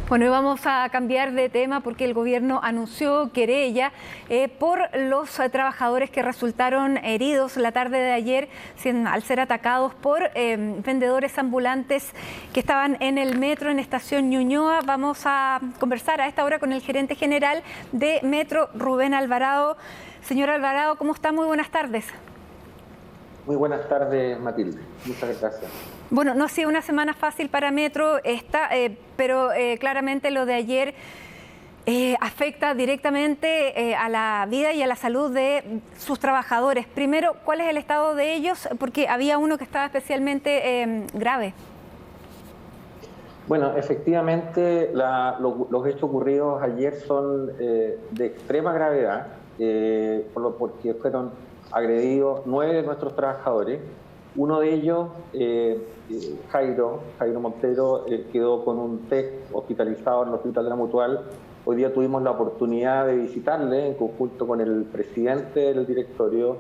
Bueno, y vamos a cambiar de tema porque el gobierno anunció querella por los trabajadores que resultaron heridos la tarde de ayer al ser atacados por vendedores ambulantes que estaban en el metro en Estación Ñuñoa. Vamos a conversar a esta hora con el gerente general de Metro, Rubén Alvarado. Señor Alvarado, ¿cómo está? Muy buenas tardes. Muy buenas tardes, Matilde. Muchas gracias. Bueno, no ha sido una semana fácil para Metro, pero claramente lo de ayer afecta directamente a la vida y a la salud de sus trabajadores. Primero, ¿cuál es el estado de ellos? Porque había uno que estaba especialmente grave. Bueno, efectivamente, los hechos ocurridos ayer son de extrema gravedad, porque fueron agredidos 9 de nuestros trabajadores. Uno de ellos, Jairo Montero, quedó con un TEC hospitalizado en el Hospital de la Mutual. Hoy día tuvimos la oportunidad de visitarle en conjunto con el presidente del directorio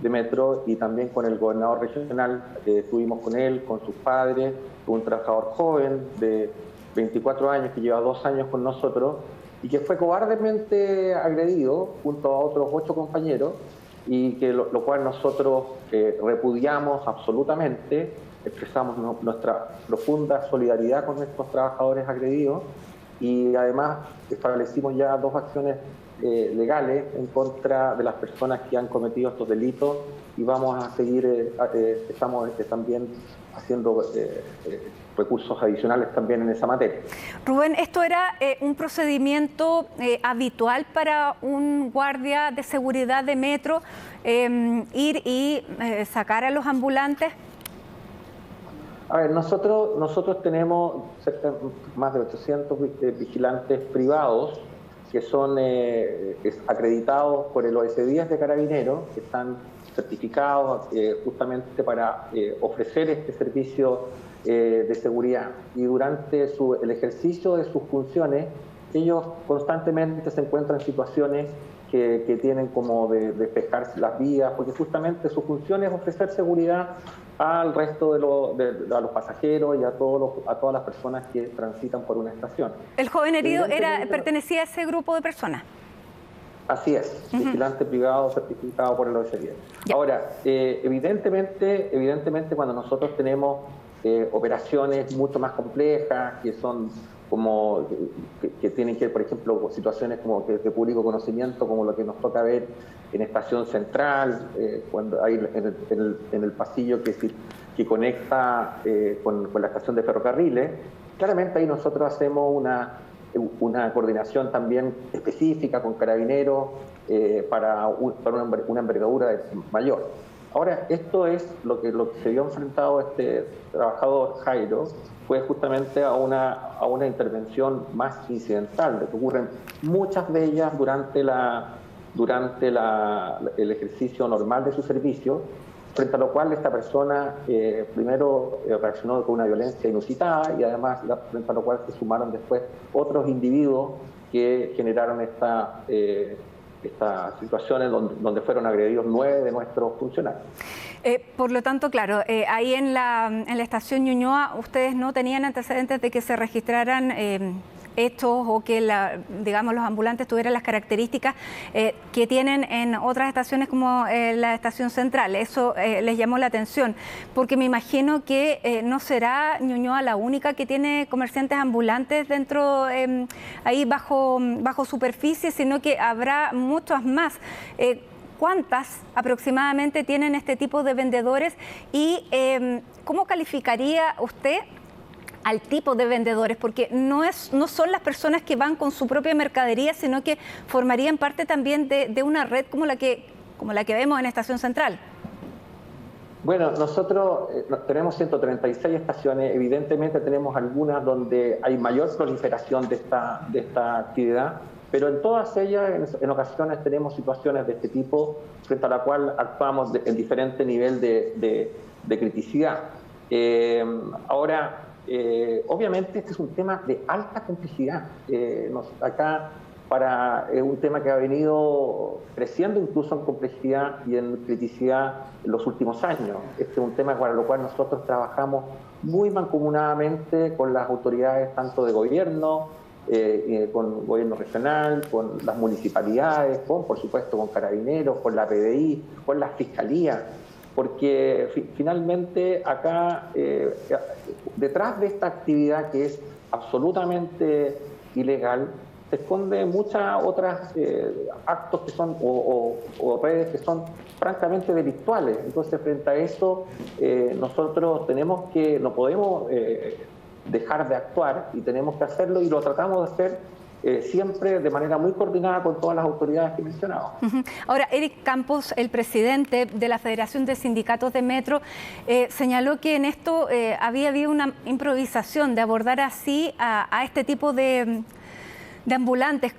de Metro y también con el gobernador regional. Estuvimos con él, con sus padres, un trabajador joven de 24 años que lleva 2 años con nosotros y que fue cobardemente agredido junto a otros 8 compañeros, y que lo cual nosotros repudiamos absolutamente, expresamos nuestra profunda solidaridad con nuestros trabajadores agredidos y además establecimos ya 2 acciones legales en contra de las personas que han cometido estos delitos y vamos a seguir, estamos también haciendo recursos adicionales también en esa materia. Rubén, ¿esto era un procedimiento habitual para un guardia de seguridad de Metro, ir y sacar a los ambulantes? A ver, nosotros tenemos más de 800 vigilantes privados que son acreditados por el OS10 de Carabineros, que están certificados justamente para ofrecer este servicio de seguridad. Y durante el ejercicio de sus funciones, ellos constantemente se encuentran en situaciones que tienen como de despejar las vías, porque justamente su función es ofrecer seguridad al resto a los pasajeros y a todas las personas que transitan por una estación. ¿El joven herido pertenecía a ese grupo de personas? Así es, vigilante privado certificado por el OS10. Ahora, evidentemente cuando nosotros tenemos operaciones mucho más complejas, que son como que tienen que ver, por ejemplo, con situaciones como de público conocimiento, como lo que nos toca ver en Estación Central, cuando hay en el pasillo que conecta con la estación de ferrocarriles. Claramente ahí nosotros hacemos una coordinación también específica con Carabineros para una envergadura mayor. Ahora, esto es lo que se vio enfrentado este trabajador, Jairo, fue justamente a una intervención más incidental, de que ocurren muchas de ellas durante el ejercicio normal de su servicio, frente a lo cual esta persona primero reaccionó con una violencia inusitada y además frente a lo cual se sumaron después otros individuos que generaron estas situaciones donde fueron agredidos 9 de nuestros funcionarios. Por lo tanto, claro, ahí en la estación Ñuñoa ustedes no tenían antecedentes de que se registraran estos o que digamos los ambulantes tuvieran las características que tienen en otras estaciones como la estación central. Eso les llamó la atención, porque me imagino que no será Ñuñoa la única que tiene comerciantes ambulantes dentro, ahí bajo superficie, sino que habrá muchas más. ¿Cuántas aproximadamente tienen este tipo de vendedores y cómo calificaría usted al tipo de vendedores? Porque no son las personas que van con su propia mercadería, sino que formarían parte también de una red como la que vemos en Estación Central. Bueno, nosotros tenemos 136 estaciones, evidentemente tenemos algunas donde hay mayor proliferación de esta actividad, pero en todas ellas, en ocasiones, tenemos situaciones de este tipo, frente a la cual actuamos en diferente nivel de criticidad. Ahora, obviamente este es un tema de alta complejidad. Acá es un tema que ha venido creciendo incluso en complejidad y en criticidad en los últimos años. Este es un tema para lo cual nosotros trabajamos muy mancomunadamente con las autoridades tanto de gobierno con el gobierno regional, con las municipalidades, por supuesto con Carabineros, con la PDI, con la Fiscalía, porque finalmente acá, detrás de esta actividad que es absolutamente ilegal, se esconden muchas otras actos que son o redes que son francamente delictuales. Entonces, frente a eso, nosotros no podemos dejar de actuar y tenemos que hacerlo, y lo tratamos de hacer siempre de manera muy coordinada con todas las autoridades que he mencionado. Ahora, Eric Campos, el presidente de la Federación de Sindicatos de Metro, señaló que en esto había habido una improvisación de abordar así a este tipo de ambulantes.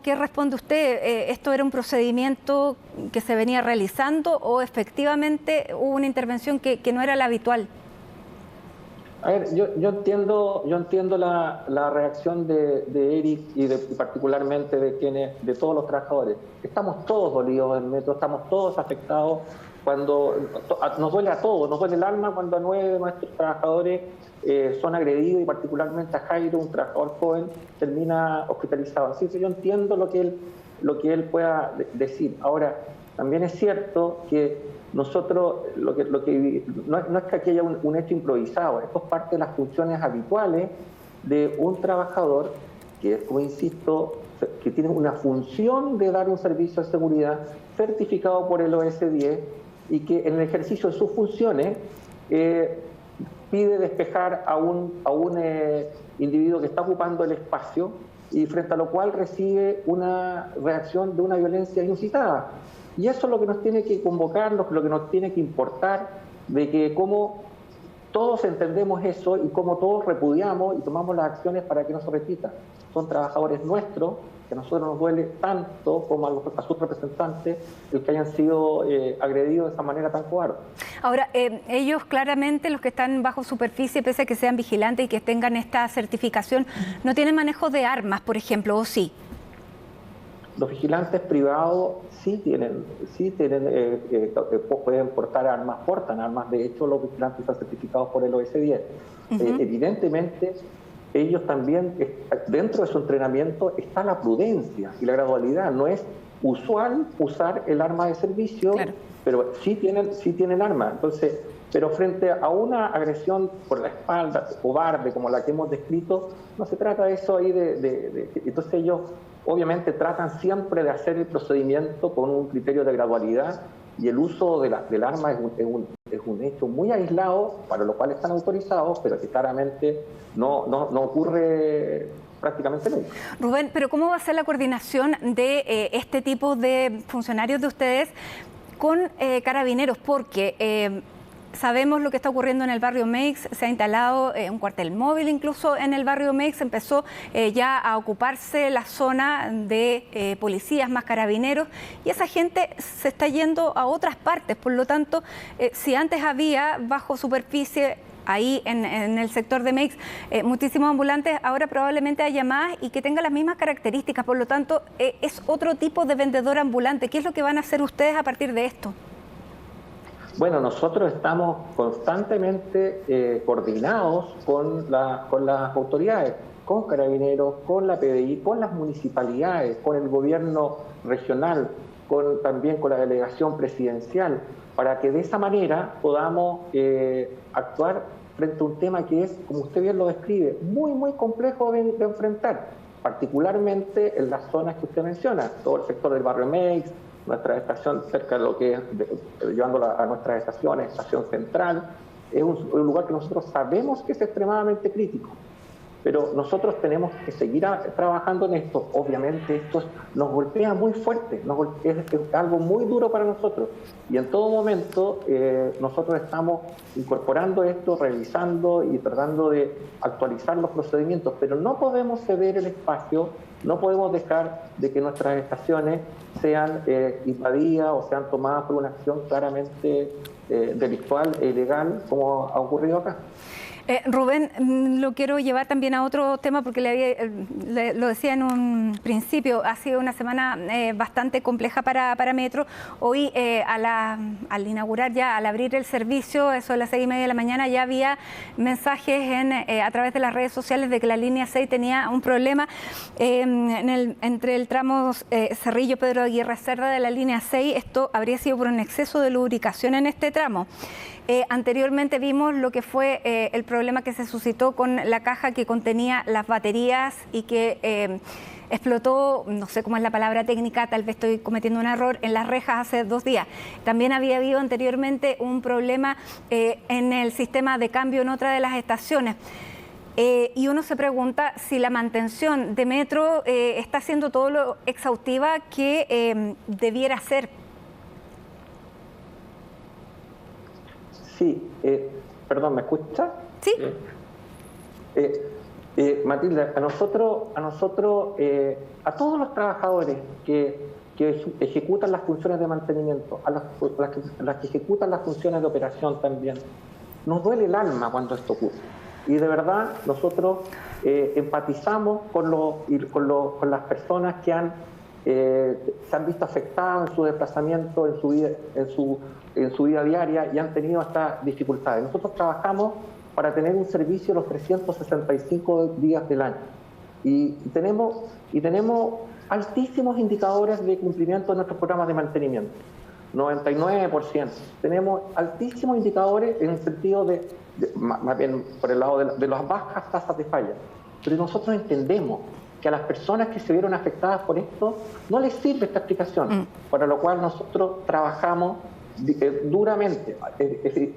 ¿Qué responde usted? ¿Esto era un procedimiento que se venía realizando o efectivamente hubo una intervención que no era la habitual? A ver, yo entiendo la reacción de Eric y particularmente de todos los trabajadores. Estamos todos dolidos en Metro, estamos todos afectados. Nos duele a todos, nos duele el alma cuando 9 de nuestros trabajadores son agredidos, y particularmente a Jairo, un trabajador joven, termina hospitalizado. Así que yo entiendo lo que él pueda decir. Ahora, también es cierto que nosotros, no es que aquí haya un hecho improvisado, esto es parte de las funciones habituales de un trabajador que, como insisto, que tiene una función de dar un servicio de seguridad certificado por el OS10, y que en el ejercicio de sus funciones pide despejar a un individuo que está ocupando el espacio, y frente a lo cual recibe una reacción de una violencia inusitada. Y eso es lo que nos tiene que convocar, lo que nos tiene que importar, de que cómo todos entendemos eso y cómo todos repudiamos y tomamos las acciones para que no se repita. Son trabajadores nuestros, que a nosotros nos duele tanto como a sus representantes el que hayan sido agredidos de esa manera tan cobarde. Ahora, ellos claramente, los que están bajo superficie, pese a que sean vigilantes y que tengan esta certificación, no tienen manejo de armas, por ejemplo, ¿o sí? Los vigilantes privados pueden portar armas, portan armas. De hecho, los vigilantes están certificados por el OS10. Evidentemente, ellos también, dentro de su entrenamiento está la prudencia y la gradualidad. No es usual usar el arma de servicio, claro, pero sí tienen arma. Entonces, pero frente a una agresión por la espalda, cobarde, como la que hemos descrito, no se trata de eso ahí entonces ellos obviamente tratan siempre de hacer el procedimiento con un criterio de gradualidad, y el uso del arma es un hecho muy aislado, para lo cual están autorizados, pero que claramente no ocurre prácticamente nunca. Rubén, pero ¿cómo va a ser la coordinación de este tipo de funcionarios de ustedes con Carabineros? Porque sabemos lo que está ocurriendo en el barrio Meix, se ha instalado un cuartel móvil incluso en el barrio Meix, empezó ya a ocuparse la zona de policías más Carabineros, y esa gente se está yendo a otras partes. Por lo tanto, si antes había bajo superficie ahí en el sector de Meix muchísimos ambulantes, ahora probablemente haya más y que tenga las mismas características. Por lo tanto, es otro tipo de vendedor ambulante. ¿Qué es lo que van a hacer ustedes a partir de esto? Bueno, nosotros estamos constantemente coordinados con las autoridades, con Carabineros, con la PDI, con las municipalidades, con el gobierno regional, también con la delegación presidencial, para que de esa manera podamos actuar frente a un tema que es, como usted bien lo describe, muy, muy complejo de enfrentar, particularmente en las zonas que usted menciona, todo el sector del barrio Meix, nuestra estación cerca de lo que es, llevándola a nuestras estaciones, estación central, es un lugar que nosotros sabemos que es extremadamente crítico, pero nosotros tenemos que seguir trabajando en esto. Obviamente esto nos golpea muy fuerte, es algo muy duro para nosotros, y en todo momento nosotros estamos incorporando esto, revisando y tratando de actualizar los procedimientos, pero no podemos ceder el espacio, no podemos dejar de que nuestras estaciones sean invadidas o sean tomadas por una acción claramente delictual e ilegal, como ha ocurrido acá. Rubén, lo quiero llevar también a otro tema porque lo decía en un principio, ha sido una semana bastante compleja para Metro. Hoy, al inaugurar ya, al abrir el servicio, eso de las 6:30 de la mañana, ya había mensajes a través de las redes sociales de que la línea 6 tenía un problema entre el tramo Cerrillo-Pedro Aguirre Cerda de la línea 6. Esto habría sido por un exceso de lubricación en este tramo. Anteriormente vimos lo que fue el problema que se suscitó con la caja que contenía las baterías y que explotó, no sé cómo es la palabra técnica, tal vez estoy cometiendo un error, en las rejas hace 2 días. También había habido anteriormente un problema en el sistema de cambio en otra de las estaciones. Y uno se pregunta si la mantención de Metro está siendo todo lo exhaustiva que debiera ser. Sí, perdón, ¿me escucha? Sí. Matilda, a todos los trabajadores que ejecutan las funciones de mantenimiento, a las que ejecutan las funciones de operación también, nos duele el alma cuando esto ocurre. Y de verdad nosotros empatizamos con las personas que se han visto afectadas en su desplazamiento, en su vida diaria y han tenido estas dificultades. Nosotros trabajamos para tener un servicio los 365 días del año y tenemos altísimos indicadores de cumplimiento de nuestros programas de mantenimiento, 99%. Tenemos altísimos indicadores en el sentido más bien por el lado de las bajas tasas de falla, pero nosotros entendemos que a las personas que se vieron afectadas por esto no les sirve esta explicación, para lo cual nosotros trabajamos duramente.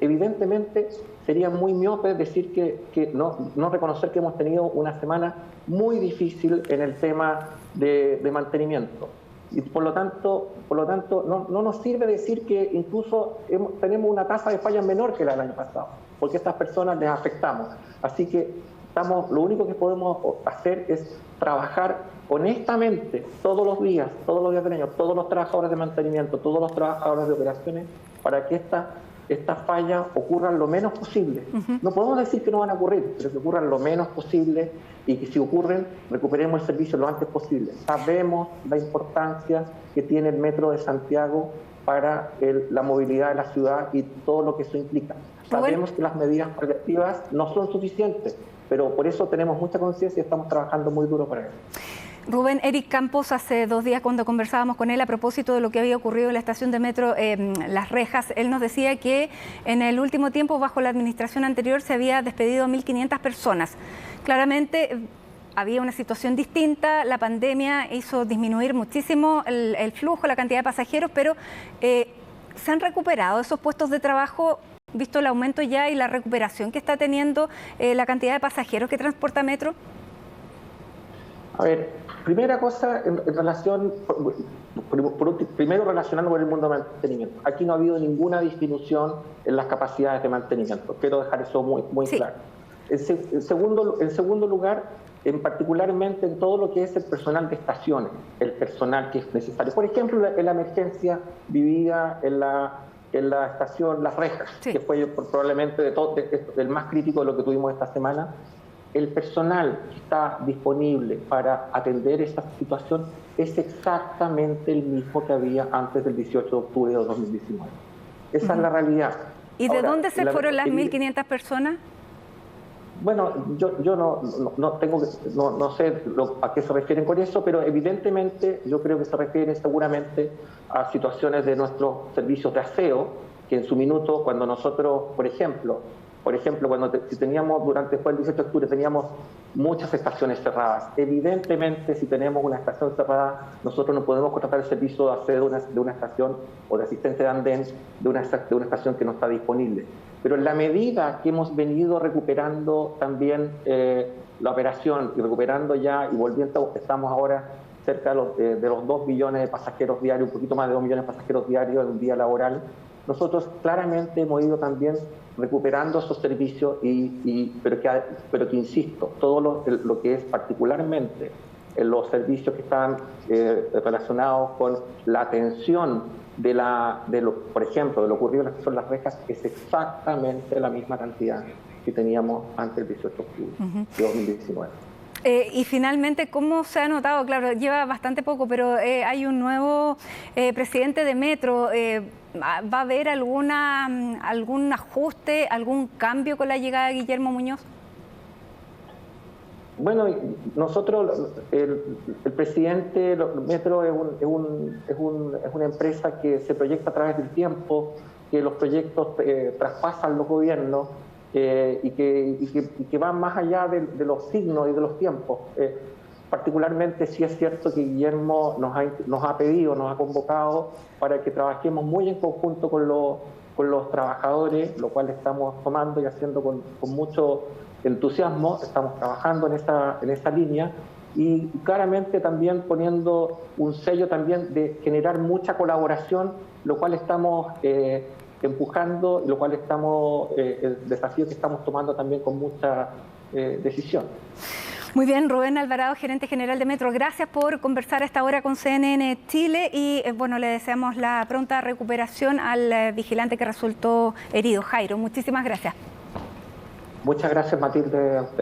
Evidentemente sería muy miope decir que no reconocer que hemos tenido una semana muy difícil en el tema de mantenimiento. Y por lo tanto no nos sirve decir que incluso tenemos una tasa de fallas menor que la del año pasado, porque a estas personas les afectamos. Así que lo único que podemos hacer es trabajar honestamente todos los días del año, todos los trabajadores de mantenimiento, todos los trabajadores de operaciones, para que estas fallas ocurran lo menos posible. No podemos decir que no van a ocurrir, pero que ocurran lo menos posible y que si ocurren, recuperemos el servicio lo antes posible. Sabemos la importancia que tiene el Metro de Santiago para la movilidad de la ciudad y todo lo que eso implica. Sabemos que las medidas preventivas no son suficientes, pero por eso tenemos mucha conciencia y estamos trabajando muy duro para eso. Rubén, Eric Campos, hace 2 días cuando conversábamos con él a propósito de lo que había ocurrido en la estación de Metro Las Rejas, él nos decía que en el último tiempo, bajo la administración anterior, se había despedido a 1.500 personas. Claramente había una situación distinta, la pandemia hizo disminuir muchísimo el flujo, la cantidad de pasajeros, pero ¿se han recuperado esos puestos de trabajo, visto el aumento ya y la recuperación que está teniendo la cantidad de pasajeros que transporta Metro? A ver, primera cosa, primero relacionando con el mundo de mantenimiento. Aquí no ha habido ninguna disminución en las capacidades de mantenimiento. Quiero dejar eso muy claro. En segundo lugar, particularmente en todo lo que es el personal de estaciones, el personal que es necesario. Por ejemplo, en la emergencia vivida en la estación Las Rejas, que fue probablemente el más crítico de lo que tuvimos esta semana. El personal que está disponible para atender esta situación es exactamente el mismo que había antes del 18 de octubre de 2019. Esa es la realidad. ¿Y de dónde se fueron las 1.500 personas? Bueno, yo no sé a qué se refieren con eso, pero evidentemente yo creo que se refieren seguramente a situaciones de nuestros servicios de aseo, que en su minuto, cuando nosotros, por ejemplo, si teníamos después del 18 de octubre, teníamos muchas estaciones cerradas. Evidentemente, si tenemos una estación cerrada, nosotros no podemos contratar el servicio de aseo de una estación o de asistente de andén de una estación que no está disponible. Pero en la medida que hemos venido recuperando también la operación y recuperando ya y volviendo, estamos ahora cerca de los 2 millones de pasajeros diarios, un poquito más de 2 millones de pasajeros diarios en un día laboral, nosotros claramente hemos ido también recuperando esos servicios, pero que insisto, todo lo que es particularmente los servicios que están relacionados con la atención por ejemplo, de lo ocurrido en las que son las rejas, es exactamente la misma cantidad que teníamos antes del 18 de octubre de 2019. Y finalmente, ¿cómo se ha notado? Claro, lleva bastante poco, pero hay un nuevo presidente de Metro. ¿Va a haber algún ajuste, algún cambio con la llegada de Guillermo Muñoz? Bueno, nosotros, el presidente Metro es una empresa que se proyecta a través del tiempo, que los proyectos traspasan los gobiernos y que van más allá de los signos y de los tiempos. Particularmente sí es cierto que Guillermo nos ha pedido, nos ha convocado para que trabajemos muy en conjunto con los trabajadores, lo cual estamos tomando y haciendo con mucho entusiasmo. Estamos trabajando en esa línea y claramente también poniendo un sello también de generar mucha colaboración, lo cual estamos empujando, lo cual el desafío que estamos tomando también con mucha decisión. Muy bien, Rubén Alvarado, gerente general de Metro, gracias por conversar a esta hora con CNN Chile y bueno, le deseamos la pronta recuperación al vigilante que resultó herido, Jairo. Muchísimas gracias. Muchas gracias, Matilde, a usted.